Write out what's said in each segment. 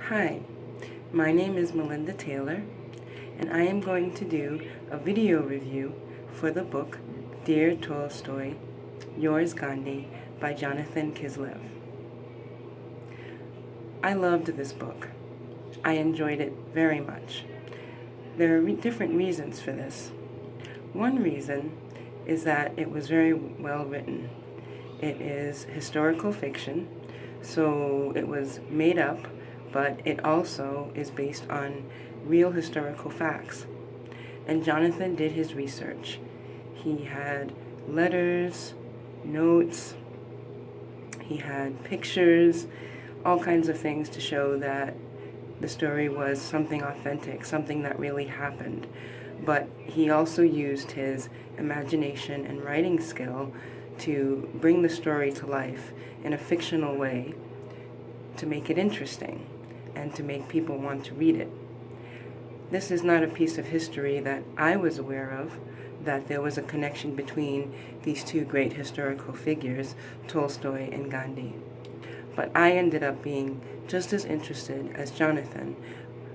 Hi, my name is Melinda Taylor, and I am going to do a video review for the book Dear Tolstoy, Yours Gandhi by Jonathan Kislev. I loved this book. I enjoyed it very much. There are different reasons for this. One reason is that it was very well written. It is historical fiction, so it was made up, but it also is based on real historical facts. And Jonathan did his research. He had letters, notes, he had pictures, all kinds of things to show that the story was something authentic, something that really happened. But he also used his imagination and writing skill to bring the story to life in a fictional way to make it interesting and to make people want to read it. This is not a piece of history that I was aware of, that there was a connection between these two great historical figures, Tolstoy and Gandhi. But I ended up being just as interested as Jonathan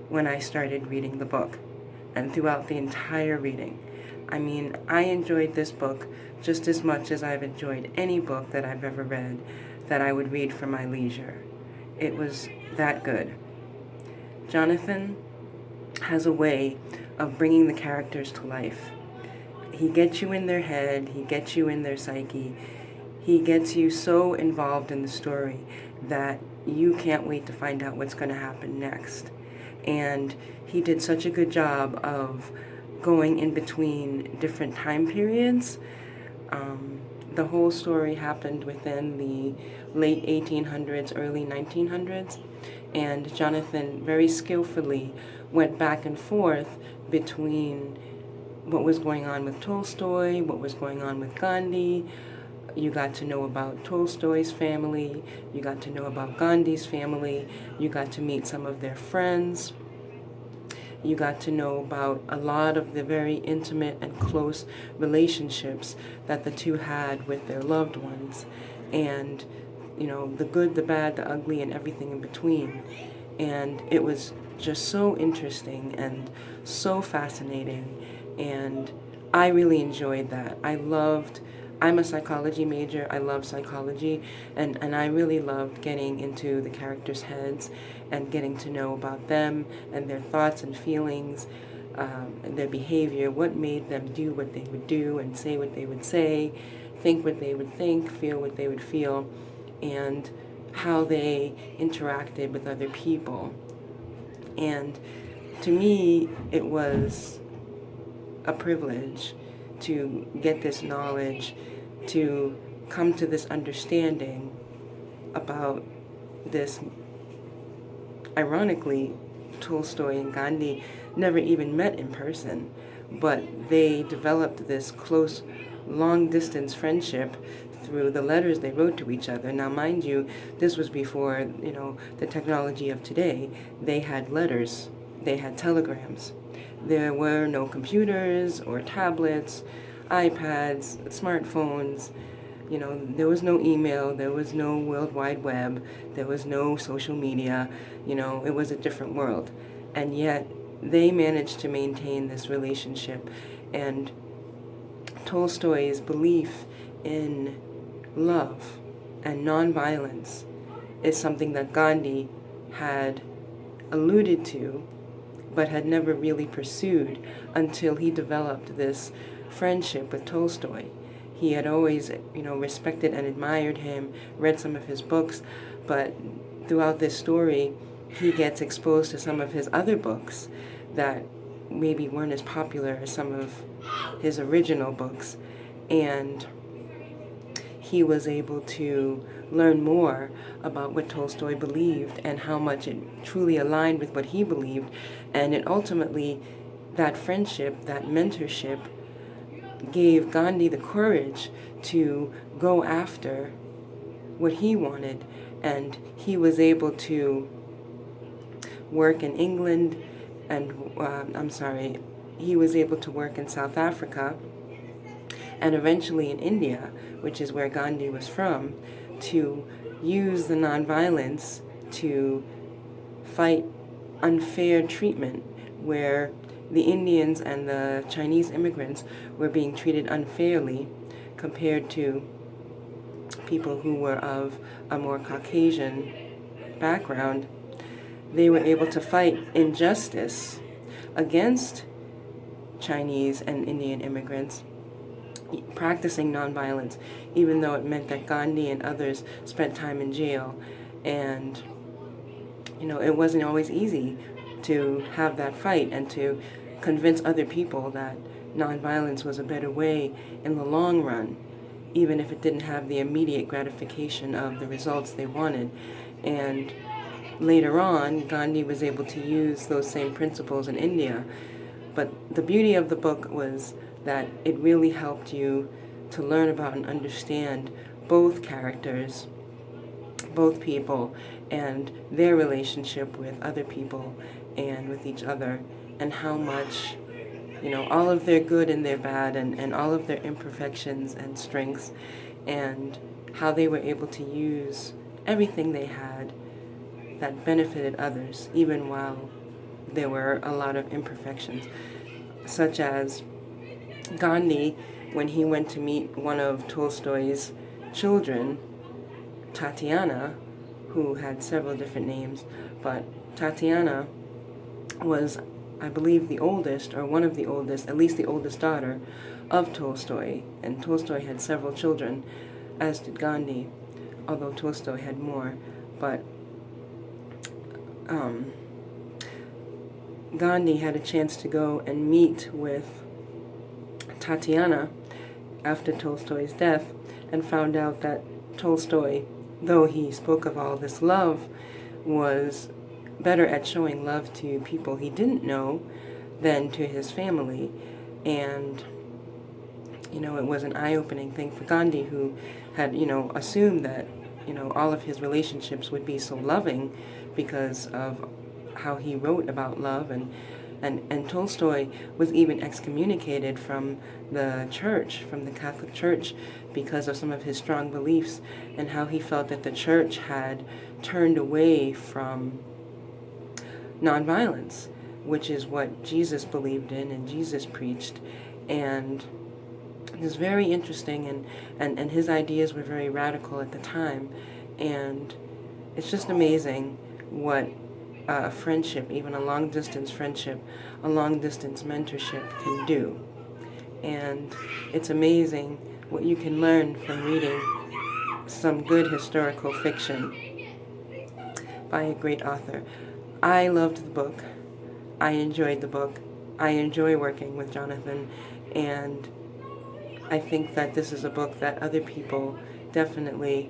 when I started reading the book, and throughout the entire reading. I mean, I enjoyed this book just as much as I've enjoyed any book that I've ever read that I would read for my leisure. It was that good. Jonathan has a way of bringing the characters to life. He gets you in their head, he gets you in their psyche, he gets you so involved in the story that you can't wait to find out what's going to happen next. And he did such a good job of going in between different time periods. The whole story happened within the late 1800s, early 1900s, and Jonathan very skillfully went back and forth between what was going on with Tolstoy, what was going on with Gandhi. You got to know about Tolstoy's family, you got to know about Gandhi's family, you got to meet some of their friends. You got to know about a lot of the very intimate and close relationships that the two had with their loved ones. And, the good, the bad, the ugly, and everything in between. And it was just so interesting and so fascinating. And I really enjoyed that. I'm a psychology major. I love psychology, and I really loved getting into the characters' heads and getting to know about them and their thoughts and feelings, and their behavior, what made them do what they would do and say what they would say, think what they would think, feel what they would feel, and how they interacted with other people. And to me, it was a privilege to get this knowledge, to come to this understanding about this. Ironically, Tolstoy and Gandhi never even met in person, but they developed this close, long-distance friendship through the letters they wrote to each other. Now, mind you, this was before, the technology of today. They had letters, they had telegrams. There were no computers or tablets, iPads, smartphones. There was no email, there was no World Wide Web, there was no social media. It was a different world. And yet, they managed to maintain this relationship. And Tolstoy's belief in love and nonviolence is something that Gandhi had alluded to, but had never really pursued until he developed this friendship with Tolstoy. He had always, respected and admired him, read some of his books, but throughout this story, he gets exposed to some of his other books that maybe weren't as popular as some of his original books. And he was able to learn more about what Tolstoy believed and how much it truly aligned with what he believed. And it ultimately, that friendship, that mentorship, gave Gandhi the courage to go after what he wanted. And he was able to work in England, and he was able to work in South Africa and eventually in India, which is where Gandhi was from, to use the nonviolence to fight unfair treatment where the Indians and the Chinese immigrants were being treated unfairly compared to people who were of a more Caucasian background. They were able to fight injustice against Chinese and Indian immigrants, practicing nonviolence, even though it meant that Gandhi and others spent time in jail. And, it wasn't always easy to have that fight and to convince other people that nonviolence was a better way in the long run, even if it didn't have the immediate gratification of the results they wanted. And later on, Gandhi was able to use those same principles in India. But the beauty of the book was that it really helped you to learn about and understand both characters, both people, and their relationship with other people and with each other, and how much, all of their good and their bad, and all of their imperfections and strengths, and how they were able to use everything they had that benefited others, even while there were a lot of imperfections, such as Gandhi, when he went to meet one of Tolstoy's children, Tatiana, who had several different names, but Tatiana was, I believe, the oldest, or one of the oldest, at least the oldest daughter of Tolstoy, and Tolstoy had several children, as did Gandhi, although Tolstoy had more. But Gandhi had a chance to go and meet with Tatiana after Tolstoy's death, and found out that Tolstoy, though he spoke of all this love, was better at showing love to people he didn't know than to his family. And, it was an eye-opening thing for Gandhi, who had, assumed that, all of his relationships would be so loving because of how he wrote about love. And Tolstoy was even excommunicated from the church, from the Catholic Church, because of some of his strong beliefs and how he felt that the church had turned away from nonviolence, which is what Jesus believed in and Jesus preached. And it was very interesting, and his ideas were very radical at the time. And it's just amazing what a friendship, even a long-distance friendship, a long-distance mentorship can do. And it's amazing what you can learn from reading some good historical fiction by a great author. I loved the book. I enjoyed the book. I enjoy working with Jonathan, and I think that this is a book that other people definitely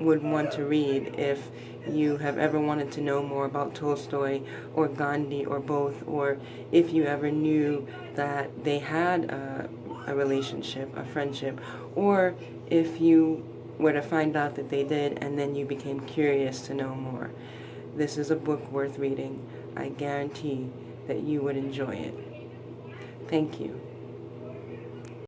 would want to read if you have ever wanted to know more about Tolstoy or Gandhi or both, or if you ever knew that they had a relationship, a friendship, or if you were to find out that they did and then you became curious to know more. This is a book worth reading. I guarantee that you would enjoy it. Thank you.